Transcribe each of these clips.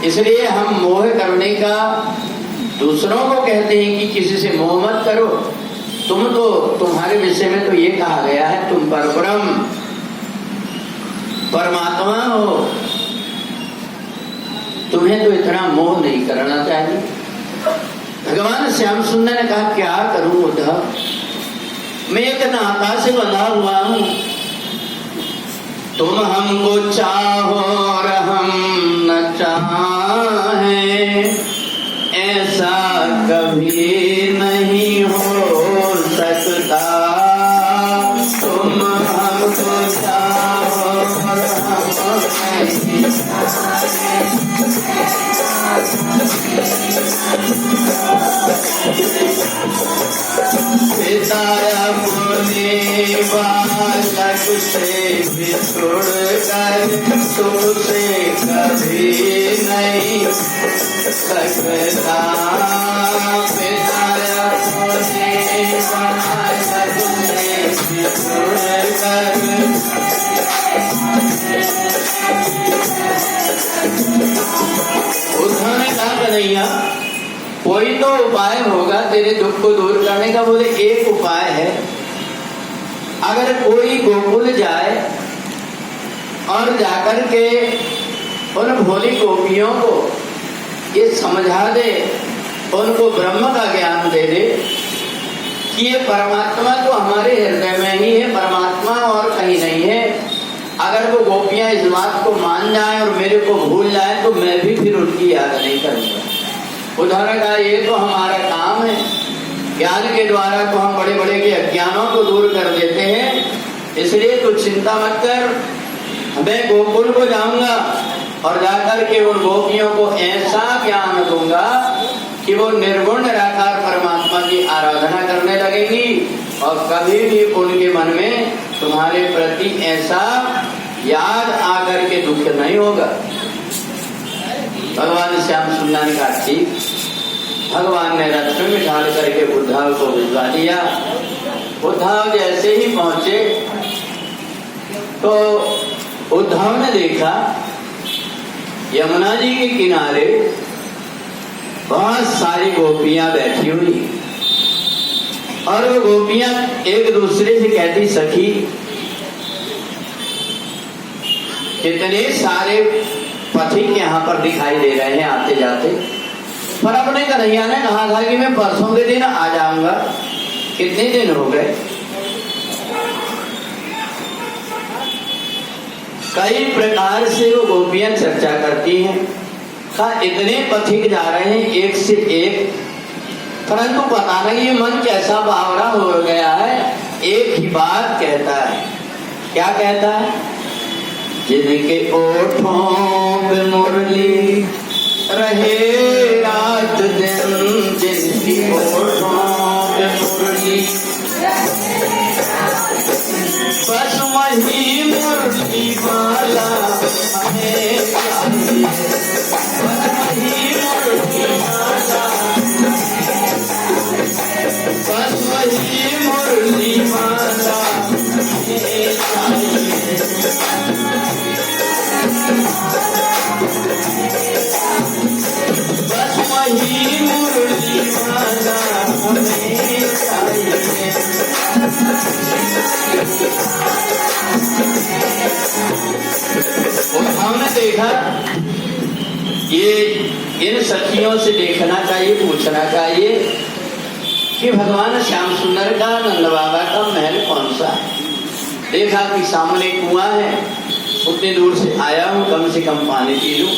इसलिए हम मोह करने का दूसरों को कहते हैं कि किसी से मोह मत करो। तुम तो, तुम्हारे विषय में तो ये कहा गया है तुम परब्रह्म परमात्मा हो, तुम्हें तो इतना मोह नहीं करना चाहिए। भगवान श्याम सुंदर ने कहा क्या करूं उद्धव, मैं एक नाता से बंधा हुआ हूं, तुम हमको चाहो और हम न चाहें, ऐसा कभी नहीं हो सकता। तुम हमको चाहो और हम नहीं पिता अपने बालक से बिछुड़ कर तुमसे कभी नहीं सकता। पिता अपने बालक से बिछुड़ कर उद्धव ने कहा कन्हैया कोई तो उपाय होगा तेरे दुख को दूर करने का। बोले एक उपाय है, अगर कोई गोकुल जाए और जाकर के उन भोली गोपियों को ये समझा दे, उनको ब्रह्म का ज्ञान दे दे कि ये परमात्मा तो हमारे हृदय में ही है, परमात्मा और कहीं नहीं है। अगर वो गोपियां इस बात को मान जाएं और मेरे को भूल जाएं तो मैं भी फिर उनकी याद नहीं करूंगा। उदाहरण का ये तो हमारा काम है, ज्ञान के द्वारा तो हम बड़े बड़े के अज्ञानों को दूर कर देते हैं। इसलिए तो चिंता मत कर, मैं गोकुल को जाऊंगा और जाकर के उन गोपियों को ऐसा ज्ञान दूंगा कि वो निर्गुण निराकार परमात्मा की आराधना करने लगेगी और कभी भी उनके मन में तुम्हारे प्रति ऐसा याद आकर के दुख नहीं होगा। भगवान श्याम सुंदर ने कहा ठीक। भगवान ने रथ में बिठाल करके उद्धव को भिजवा दिया। उद्धव जैसे ही पहुंचे तो उद्धव ने देखा यमुना जी के किनारे बहुत सारी गोपियां बैठी हुई और वो गोपियां एक दूसरे से कहती सखी कितने सारे पथिक यहाँ पर दिखाई दे रहे हैं आते जाते, पर अपने कन्हैया ने कहा था कि मैं परसों के दिन आ जाऊंगा। कितने दिन हो गए? कई प्रकार से वो गोपियां चर्चा करती हैं। कहा इतने पथिक जा रहे हैं एक से एक, परंतु पता नहीं ये मन कैसा बावरा हो गया है, एक ही बात कहता है। क्या कहता है? जिनके ओठों पे मुरली रहे रात दिन, जिनकी ओठों पे मुरली बस वही मुरली वाला हमें चाहिए, बस वही मुरली वाला, बस वही मुरली वाला हमें चाहिए। बस वही मुरली वाला हमें चाहिए। हमने देखा ये इन सखियों से देखना चाहिए, पूछना चाहिए कि भगवान श्याम सुंदर का नंद बाबा का महल कौन सा है। देखा कि सामने कुआं है, उतनी दूर से आया हूं, कम से कम पानी पी लूं।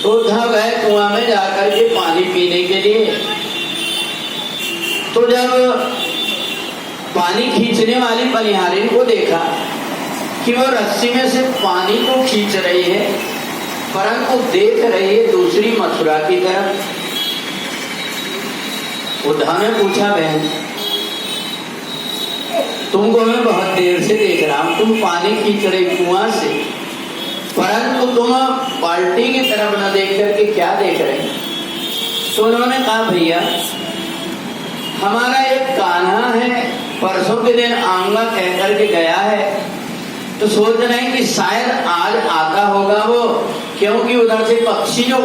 तो उद्धव गए कुआं में जाकर के पानी पीने के लिए। तो जब पानी खींचने वाली बनिहारिन को देखा कि वो रस्सी में से पानी को खींच रही है, परंतु देख रही है दूसरी मथुरा की तरफ। उद्धव ने पूछा बहन तुमको मैं बहुत देर से देख रहा हूं, तुम पानी खींच रही कुआं से, परंतु तुम बाल्टी की तरफ न देख करके क्या देख रहे हैं? तो उन्होंने कहा भैया हमारा एक कान्हा है, परसों के दिन आऊंगा कह करके गया है, तो सोच रहे हैं कि शायद आज आता होगा वो, क्योंकि उधर से पक्षी जो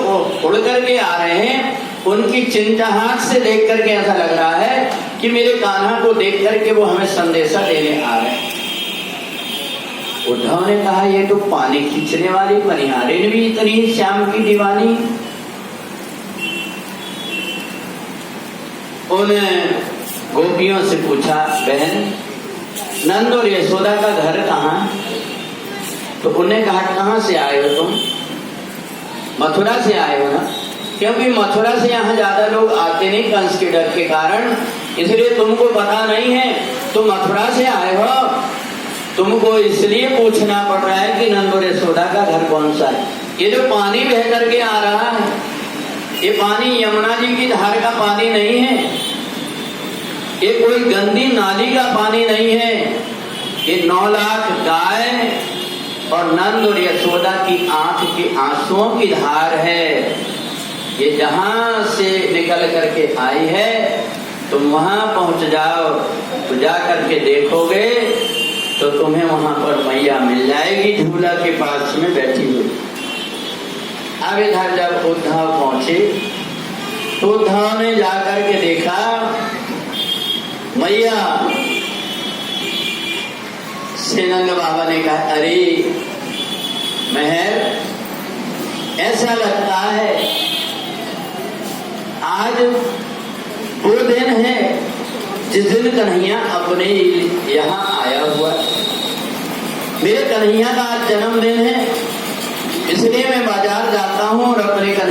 उड़ करके आ रहे हैं उनकी चिंचाहट से देख करके ऐसा लग रहा है कि मेरे कान्हा को देख करके वो हमें संदेशा देने आ रहे हैं। उद्धव ने कहा ये तो पानी खींचने वाली मनिहारिन भी इतनी श्याम की दीवानी। उन गोपियों से पूछा, बहन नंद और यशोदा का घर कहाँ? तो उन्हें कहा कहाँ से आए हो तुम? मथुरा से आए हो ना? क्योंकि मथुरा से यहाँ ज्यादा लोग आते नहीं कंस के डर के कारण, इसलिए तुमको पता नहीं है। तुम मथुरा से आए हो, तुमको इसलिए पूछना पड़ रहा है कि नंद और यशोदा का घर कौन सा है। ये जो पानी बह करके आ रहा है ये पानी यमुना जी की धार का पानी नहीं है, ये कोई गंदी नाली का पानी नहीं है। ये 9 लाख गाय और नंद और यशोदा की आंख के आंसुओं की धार है। ये जहां से निकल करके आई है तुम वहां पहुंच जाओ तो जा करके देखोगे तो तुम्हें वहां पर मैया मिल जाएगी झूला के पास में बैठी हुई। अब इधर जब उद्धव पहुंचे तो उद्धव ने जाकर के देखा मैया से। नंद बाबा ने कहा अरे महर ऐसा लगता है आज वो दिन है जिस दिन कन्हैया अपने यहाँ आया हुआ। मेरे कन्हैया का आज जन्मदिन है, इसलिए मैं बाजार जाता हूँ और अपने